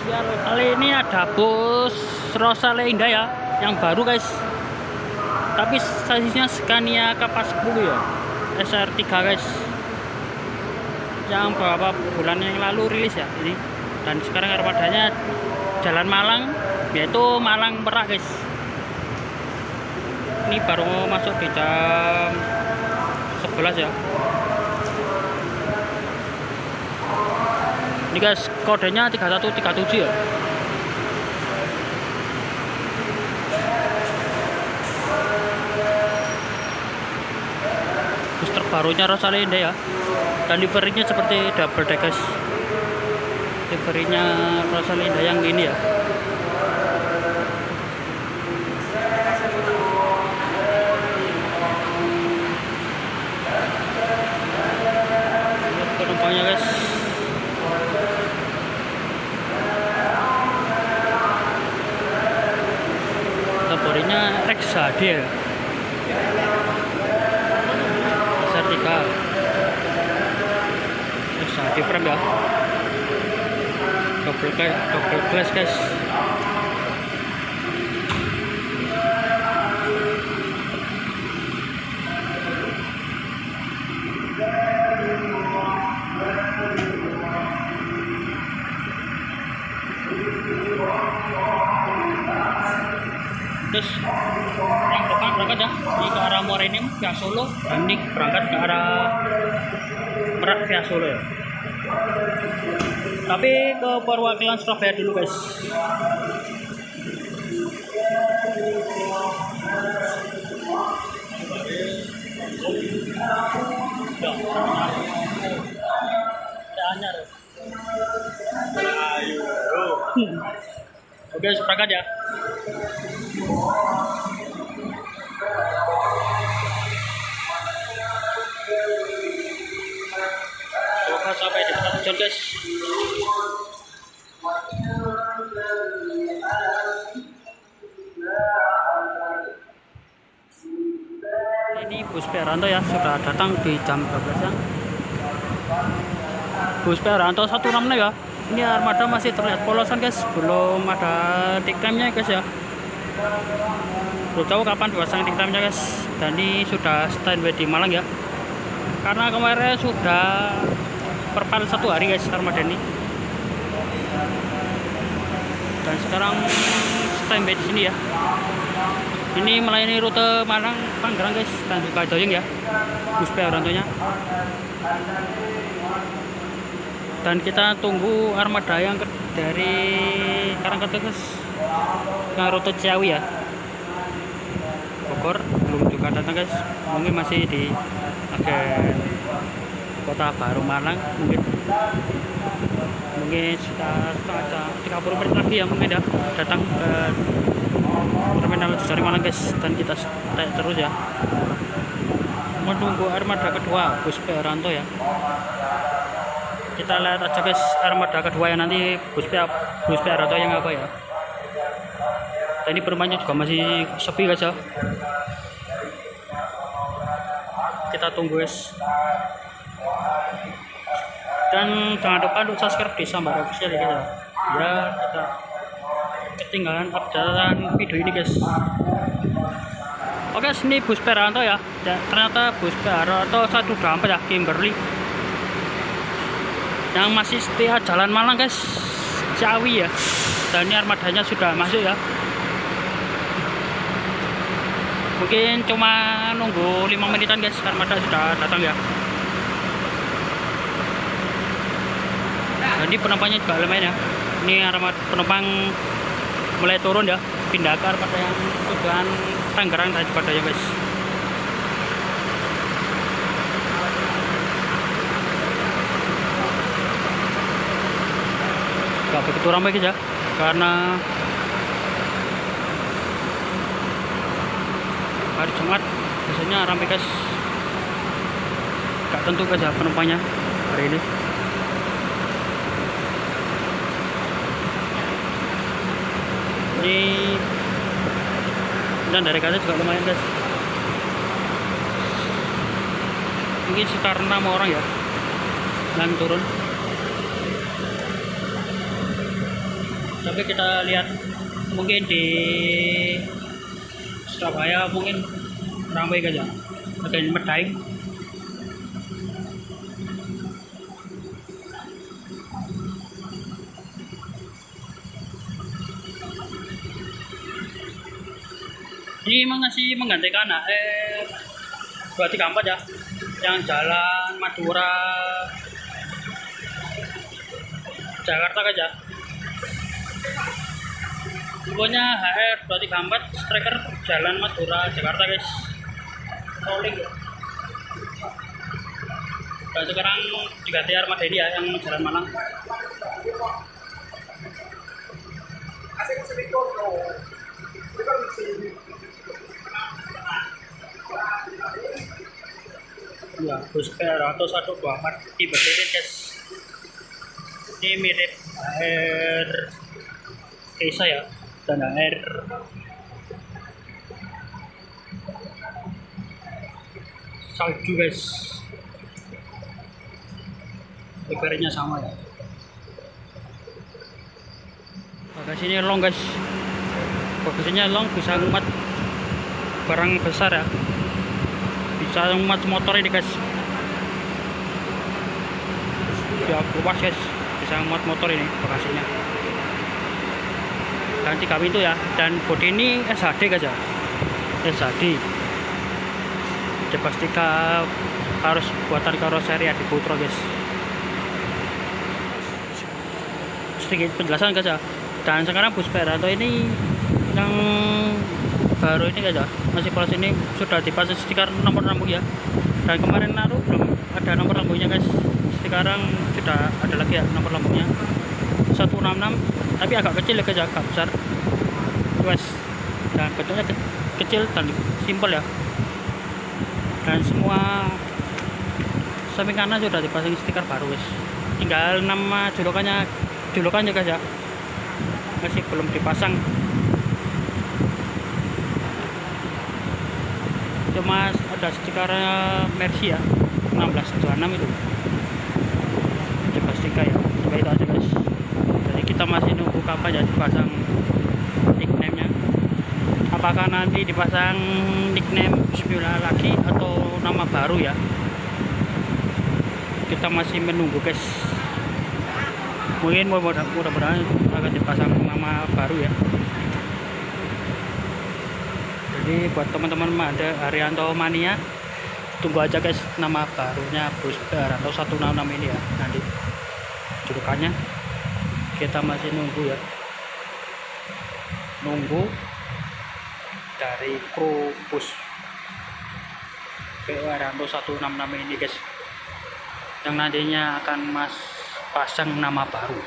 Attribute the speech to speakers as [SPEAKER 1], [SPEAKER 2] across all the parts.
[SPEAKER 1] spesial kali ini ada bus Rosalinda ya, yang baru guys. Tapi sasisnya Scania Kapas 10 ya, SR3 guys. Yang beberapa bulan yang lalu rilis ya ini. Dan sekarang armadanya Jalan Malang, yaitu Malang Merak guys. Ini baru masuk di jam 11 ya. Ini guys, kodenya 3137 ya. Bus terbarunya Rosalinda ya. Dan liverinya seperti double deck guys. Liverinya Rosalinda yang ini ya. Lihat penumpangnya guys. Kategorinya XHD ya. SR3 XHD frame ya. Double glass guys. Terus yang depan berangkat ya, ini ke arah Morenim via Solo, dan ini berangkat ke arah Merak via Solo ya. Tapi ke perwakilan Surabaya dulu guys. Oke, berangkat ya. Semoga sampai di tempat tujuan guys. Ini bus Peranto ya, sudah datang di jam 12 ya. Bus Peranto 16 ya. Ini armada masih terlihat polosan guys, belum ada diktamnya guys ya. Belum tahu kapan dipasang diktamnya guys. Dan ini sudah standby di Malang ya. Karena kemarin sudah perpal 1 hari guys armada ini. Dan sekarang standby di sini ya. Ini melayani rute Malang Tangerang guys, dan juga Joyong ya. Bus Perantonya. Dan kita tunggu armada yang dari Karangketek guys, yang rute Ciawi ya, Bogor belum juga datang guys. Mungkin masih di agen Kota Baru Malang, mungkin sekitar 30 menit lagi ya mungkin ya datang ke terminal Cisari Malang guys. Dan kita stay terus ya menunggu armada kedua bus Peranto ya. Kita lihat aja guys armada kedua yang nanti bus Peranto yang apa ya. Dan ini penumpangnya juga masih sepi guys ya. Kita tunggu guys. Dan jangan lupa untuk subscribe di Sambara Official ya guys. Ya, kita ketinggalan updatean video ini guys. Oke, ini bus Peranto ya. Ternyata bus Peranto 124 ya, Kimberly, yang masih setia Jalan Malang guys, Ciawi ya. Dan ini armadanya sudah masuk ya. Mungkin cuma nunggu 5 menitan guys, armada sudah datang ya. Jadi penumpangnya juga lumayan ya. Ini armada penumpang mulai turun ya, pindah ke armada yang tujuan Tangerang dan juga ya guys. Gak begitu ramai guys ya, karena hari Jumat biasanya ramai guys. Gak tentu guys ya penumpangnya hari ini. Ini dan dari kata juga lumayan guys. Mungkin sekitar 6 orang ya yang turun. Oke, kita lihat mungkin di Surabaya mungkin ramai aja ada yang Medaeng. Ini masih menggantikan AR 234 ya, yang jalan Madura Jakarta aja. Pokoknya HR 234 striker jalan Madura Jakarta guys, rolling ya. Dan sekarang diganti armada ini ya, yang jalan Malang. Ya, bus atau 124 tipe ini guys. Ini mirip HR Kesa ya, dan HR salju guys. Lebarnya sama ya. Bagasinya long guys. Bagasinya long, bisa muat barang besar ya. Bisa muat motor ini guys. Ya luas guys, bisa muat motor ini bagasinya. Dan 3 pintu ya, dan bodi ini SHD guys ya. SHD. Jelastika harus buatan karoseri di Putro guys. Sedikit penjelasan guys ya. Dan sekarang bus Peranto ini yang baru ini guys ya, masih polos ini sudah dipasang stiker nomor lambung ya. Dan kemarin naruh belum ada nomor lambungnya guys. Sekarang sudah ada lagi ya nomor lambungnya 166, tapi agak kecil ya guys ya, agak besar guys. Dan bentuknya kecil dan simpel ya. Dan semua samping kanan sudah dipasang stiker baru guys. Tinggal nama julukannya guys ya, masih belum dipasang. Cuma ada stiker Mercy ya, 1626 itu Jelastika ya. Coba itu aja guys. Jadi kita masih nunggu kapan ya dipasang nickname nya. Apakah nanti dipasang nickname Bismillah lagi atau nama baru ya, kita masih menunggu guys. Mungkin mudah-mudahan akan dipasang nama baru ya. Jadi buat teman-teman ada Arianto Mania, tunggu aja guys nama barunya bus Peranto 166 ini ya. Nanti julukannya kita masih nunggu ya, nunggu dari kru bus Peranto 166 ini guys, yang nantinya akan pasang nama baru.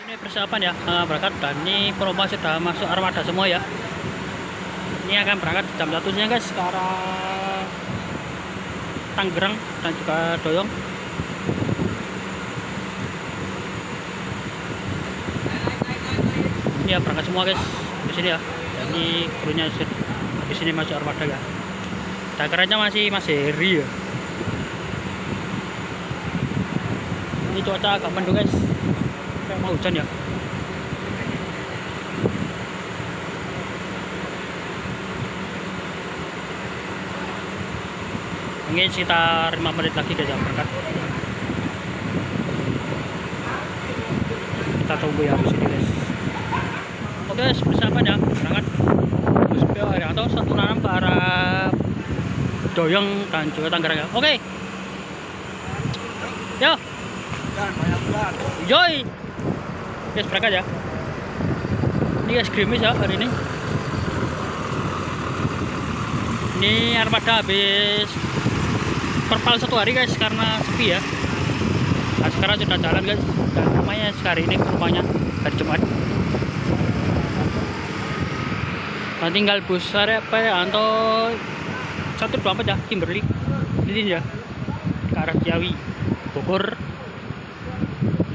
[SPEAKER 1] Ini persiapan ya berangkat, dan ini penumpang sudah masuk armada semua ya. Ini akan berangkat jam 1 nya guys ke arah Tangerang dan juga Doyong. Ini ya berangkat semua guys di sini ya. Ini krunya di sini masuk armada ya. Takarannya masih Heri ya. Ini cuaca agak mendung guys, kayak mau hujan ya. Mungkin sekitar 5 menit lagi guys ya berangkat. Kita tunggu ya di sini guys. Oke guys, persiapan ya berangkat bus Peranto 166 ke arah Doyong dan juga Tangerang ya. Oke. Yo. Joy. Guys berangkat ya. Ini guys gerimis ya hari ini. Ini armada habis perpal 1 hari guys karena sepi ya. Nah, sekarang sudah jalan guys. Dan namanya sekali ini rumahnya hari Jumat. Nah, tinggal bus Peranto 124 ya, Kimberly ini ya ke arah Ciawi, Bogor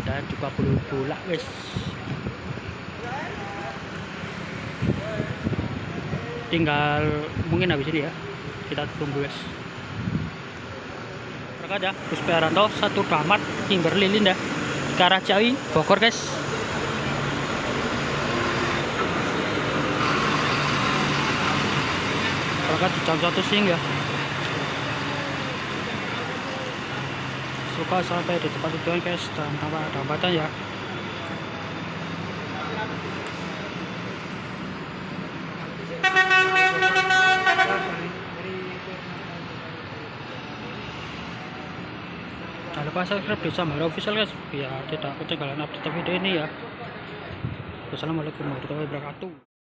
[SPEAKER 1] dan juga Bulak guys. Tinggal mungkin habis ini ya, kita tunggu guys. berangkat ya bus Peranto 1 Damat Kimberly Linda ke arah Ciawi Bogor guys. Berangkat di jam 1 siang ya. Suka sampai di tempat tujuan guys dan tanpa ada hambatan ya. Jangan lupa subscribe di Samara Official guys biar tidak ketinggalan update video ini ya. Wassalamualaikum warahmatullahi wabarakatuh.